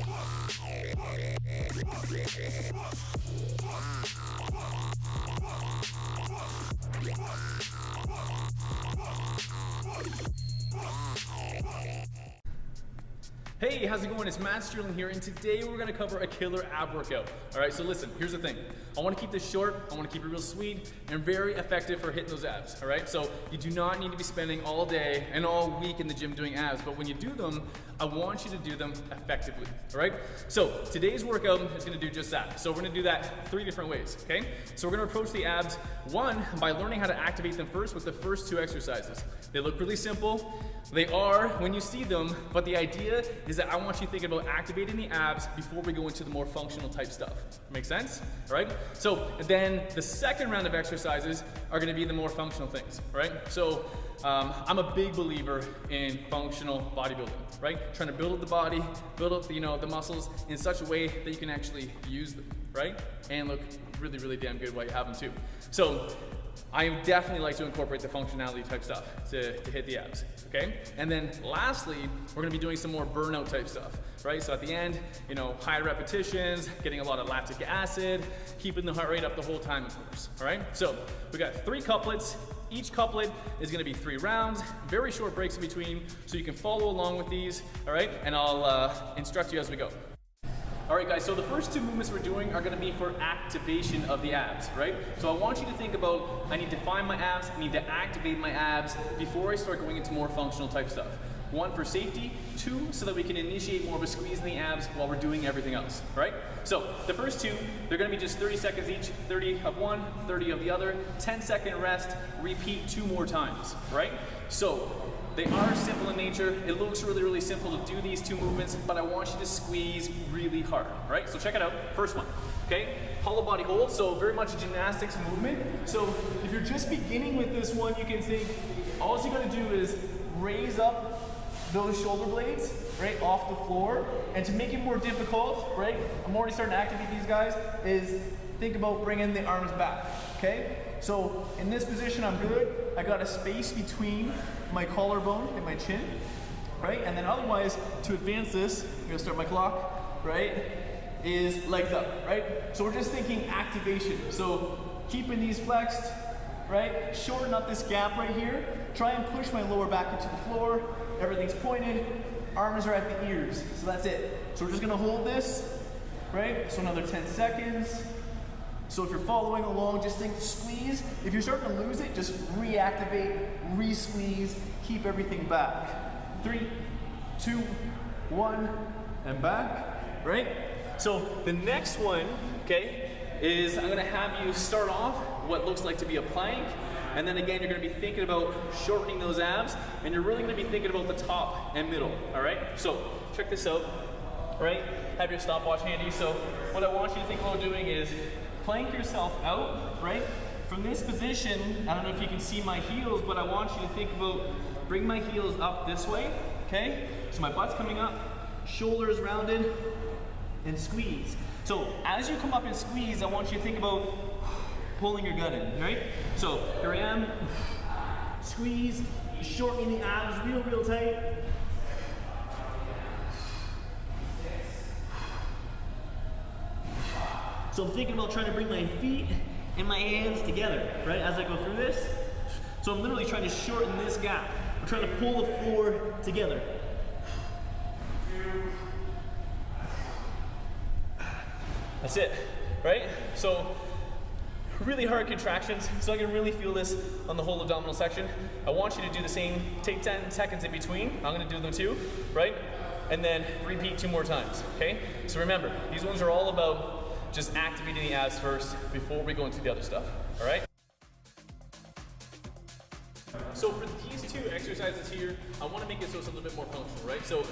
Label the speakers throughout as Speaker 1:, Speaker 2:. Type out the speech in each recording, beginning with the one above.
Speaker 1: Hey, how's it going? It's Stirling here, and today we're gonna cover a killer ab workout. All right, so listen, here's the thing. I wanna keep this short, I wanna keep it real sweet, and very effective for hitting those abs, all right? So you do not need to be spending all day and all week in the gym doing abs, but when you do them, I want you to do them effectively, all right? So today's workout is gonna do just that. So we're gonna do that 3 different ways, okay? So we're gonna approach the abs, one, by learning how to activate them first with the first 2 exercises. They look really simple. They are when you see them, but the idea is that I want you thinking about activating the abs before we go into the more functional type stuff. Make sense? All right? So then the second round of exercises are gonna be the more functional things, right? So I'm a big believer in functional bodybuilding, right? Trying to build up the body, build up the muscles in such a way that you can actually use them, right? And look really, really damn good while you have them too. So I definitely like to incorporate the functionality type stuff to hit the abs, okay? And then lastly, we're gonna be doing some more burnout type stuff, right? So at the end, high repetitions, getting a lot of lactic acid, keeping the heart rate up the whole time, of course, all right? So we got 3 couplets. Each couplet is gonna be 3 rounds, very short breaks in between, so you can follow along with these, all right? And I'll instruct you as we go. All right, guys, so the first 2 movements we're doing are gonna be for activation of the abs, right? So I want you to think about, I need to find my abs, I need to activate my abs before I start going into more functional type stuff. 1 for safety, 2 so that we can initiate more of a squeeze in the abs while we're doing everything else, right? So the first 2, they're gonna be just 30 seconds each, 30 of one, 30 of the other, 10-second rest, repeat 2 more times, right? So they are simple in nature. It looks really, really simple to do these 2 movements, but I want you to squeeze really hard, all right? So check it out, first one, okay? Hollow body hold, so very much a gymnastics movement. So if you're just beginning with this one, you can think, all you gotta do is raise up those shoulder blades, right, off the floor. And to make it more difficult, right, I'm already starting to activate these guys, is think about bringing the arms back, okay? So in this position, I'm good. I got a space between my collarbone and my chin, right? And then otherwise, to advance this, I'm gonna start my clock, right, is legs up, right? So we're just thinking activation. So keeping these flexed, right? Shorten up this gap right here. Try and push my lower back into the floor. Everything's pointed. Arms are at the ears. So that's it. So we're just gonna hold this, right? So another 10 seconds. So if you're following along, just think squeeze. If you're starting to lose it, just reactivate, re-squeeze, keep everything back. 3, 2, 1, and back, right? So the next one, okay, is I'm gonna have you start off what looks like to be a plank, and then again, you're gonna be thinking about shortening those abs, and you're really gonna be thinking about the top and middle, all right? So check this out, right? Have your stopwatch handy. So what I want you to think about doing is plank yourself out, right? From this position, I don't know if you can see my heels, but I want you to think about, bring my heels up this way, okay? So my butt's coming up, shoulders rounded, and squeeze. So as you come up and squeeze, I want you to think about pulling your gut in, right? So here I am, squeeze, shortening the abs real, real tight. So I'm thinking about trying to bring my feet and my hands together, right, as I go through this. So I'm literally trying to shorten this gap. I'm trying to pull the floor together. That's it, right? So really hard contractions, so I can really feel this on the whole abdominal section. I want you to do the same, take 10 seconds in between. I'm gonna do them too, right? And then repeat 2 more times, okay? So remember, these ones are all about just activating the abs first before we go into the other stuff, all right? So for these 2 exercises here, I wanna make it so it's a little bit more functional, right? So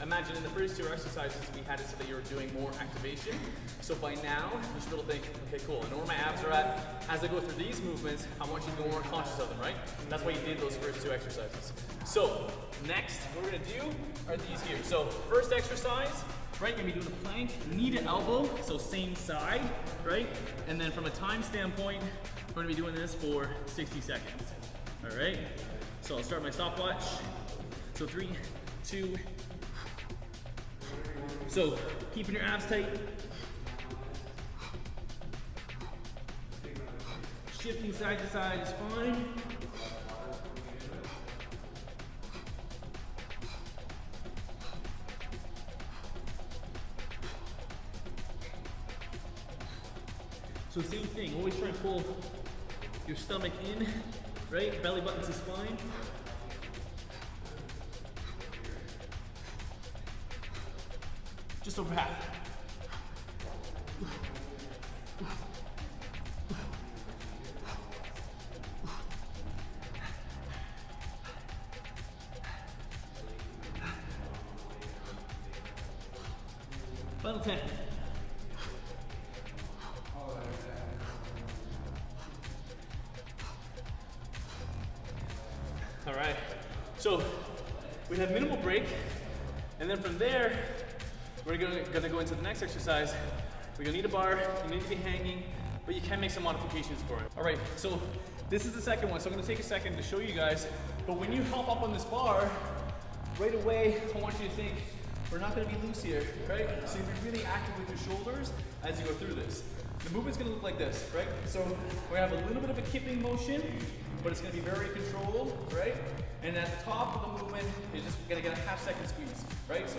Speaker 1: imagine in the first 2 exercises, we had it so that you were doing more activation. So by now, you should be able to think, okay, cool, I know where my abs are at. As I go through these movements, I want you to be more conscious of them, right? That's why you did those first 2 exercises. So next, what we're gonna do are these here. So first exercise, right, you're gonna be doing a plank, knee to elbow, so same side, right? And then from a time standpoint, we're gonna be doing this for 60 seconds, all right? So I'll start my stopwatch. So 3, 2, So keeping your abs tight. Shifting side to side is fine. So same thing, always try and pull your stomach in, right? Belly button to spine. Just over half. Final 10. All right, so we have minimal break, and then from there, we're gonna go into the next exercise. We're gonna need a bar, you need to be hanging, but you can make some modifications for it. All right, so this is the second one, so I'm gonna take a second to show you guys, but when you hop up on this bar, right away, I want you to think, we're not gonna be loose here, right? So you're really active with your shoulders as you go through this. The movement's gonna look like this, right? So we're gonna have a little bit of a kipping motion, but it's gonna be very controlled, right? And at the top of the movement, you're just gonna get a half-second squeeze, right? So.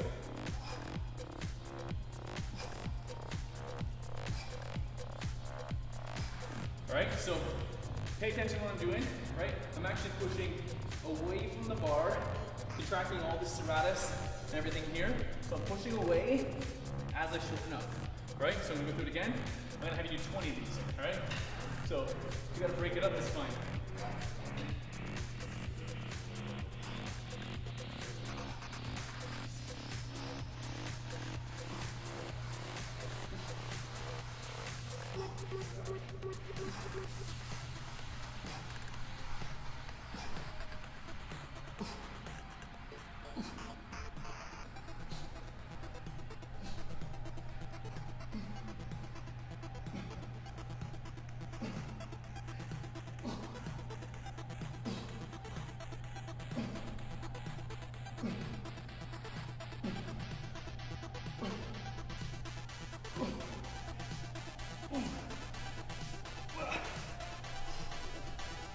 Speaker 1: All right, so pay attention to what I'm doing, right? I'm actually pushing away from the bar, contracting all the serratus and everything here. So I'm pushing away as I shorten up, right? So I'm gonna go through it again. I'm gonna have you do 20 of these, all right? So if you gotta break it up, that's fine.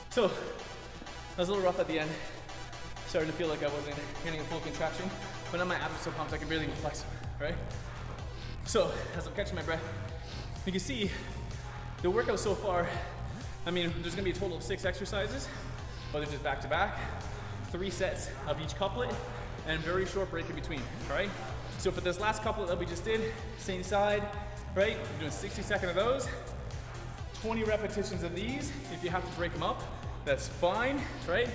Speaker 1: So, that was a little rough at the end. Starting to feel like I wasn't getting a full contraction, but now my abs are so pumped I can barely even flex them, right? So, as I'm catching my breath, you can see the workout so far, I mean, there's gonna be a total of 6 exercises, but they're just back to back, 3 sets of each couplet, and very short break in between, right? So for this last couplet that we just did, same side, right? We're doing 60-second of those, 20 repetitions of these. If you have to break them up, that's fine, right?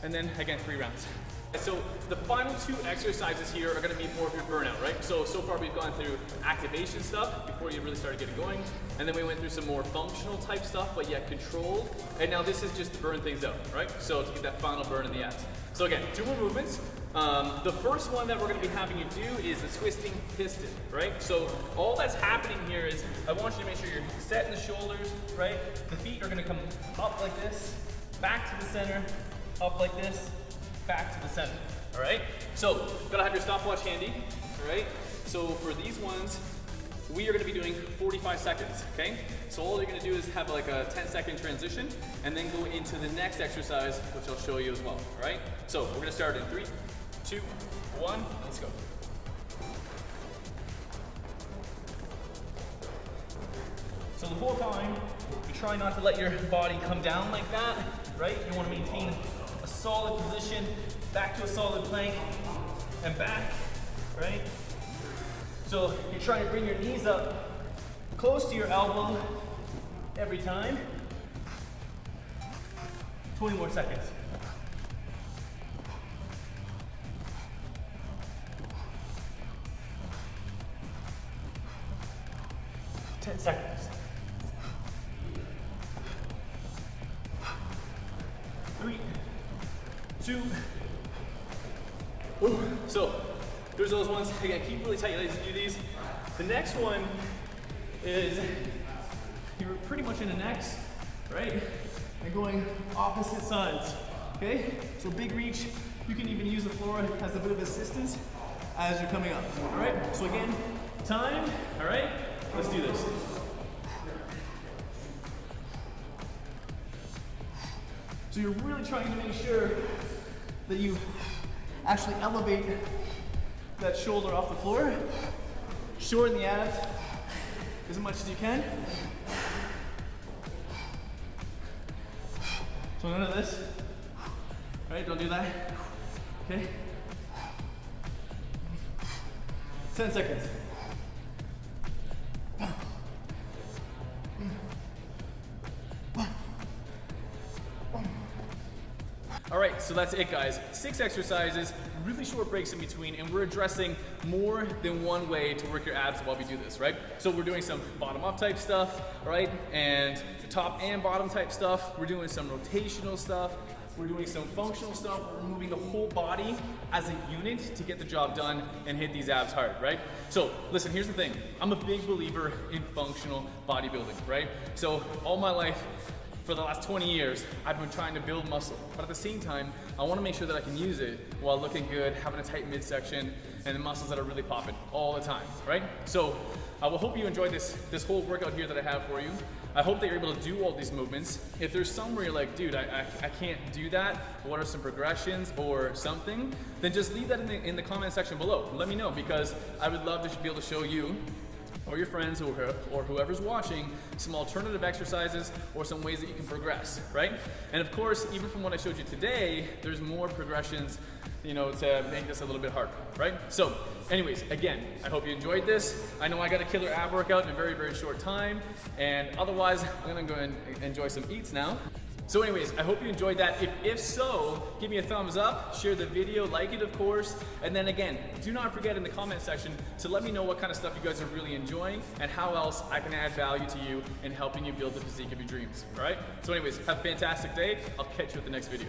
Speaker 1: And then again, 3 rounds. So the final 2 exercises here are gonna be more of your burnout, right? So far we've gone through activation stuff before you really started getting going. And then we went through some more functional type stuff, but yet controlled. And now this is just to burn things out, right? So to get that final burn in the abs. So again, 2 more movements. The first one that we're gonna be having you do is the twisting piston, right? So all that's happening here is I want you to make sure you're setting the shoulders, right? The feet are gonna come up like this, back to the center, up like this, back to the center, all right? So, gotta have your stopwatch handy, all right? So for these ones, we are gonna be doing 45 seconds, okay? So all you're gonna do is have like a 10-second transition and then go into the next exercise, which I'll show you as well, all right? So we're gonna start in 3, 2, 1, let's go. So the whole time, you try not to let your body come down like that, right? You wanna maintain a solid position, back to a solid plank, and back, right? So you're trying to bring your knees up close to your elbow every time. 20 more seconds. Ten seconds. 3, 2, 1. So there's those ones. Again, keep really tight legs to do these. The next one is you're pretty much in an X, right? And going opposite sides. Okay? So big reach. You can even use the floor as a bit of assistance as you're coming up. All right, so again, time, all right? Let's do this. So you're really trying to make sure that you actually elevate that shoulder off the floor, shorten the abs as much as you can. So none of this, all right, don't do that, okay? 10 seconds. All right, so that's it, guys. 6 exercises, really short breaks in between, and we're addressing more than one way to work your abs while we do this, right? So we're doing some bottom-up type stuff, right? And top and bottom type stuff. We're doing some rotational stuff. We're doing some functional stuff. We're moving the whole body as a unit to get the job done and hit these abs hard, right? So listen, here's the thing. I'm a big believer in functional bodybuilding, right? So all my life, for the last 20 years, I've been trying to build muscle, but at the same time, I want to make sure that I can use it while looking good, having a tight midsection, and the muscles that are really popping all the time, right? So I will hope you enjoyed this whole workout here that I have for you. I hope that you're able to do all these movements. If there's somewhere you're like, dude, I can't do that, what are some progressions or something, then just leave that in the comment section below. Let me know, because I would love to be able to show you or your friends or whoever's watching some alternative exercises or some ways that you can progress, right? And of course, even from what I showed you today, there's more progressions, you know, to make this a little bit harder, right? So anyways, again, I hope you enjoyed this. I know I got a killer ab workout in a very, very short time, and otherwise, I'm gonna go and enjoy some eats now. So anyways, I hope you enjoyed that. If so, give me a thumbs up, share the video, like it of course, and then again, do not forget in the comment section to let me know what kind of stuff you guys are really enjoying and how else I can add value to you in helping you build the physique of your dreams, all right? So anyways, have a fantastic day. I'll catch you at the next video.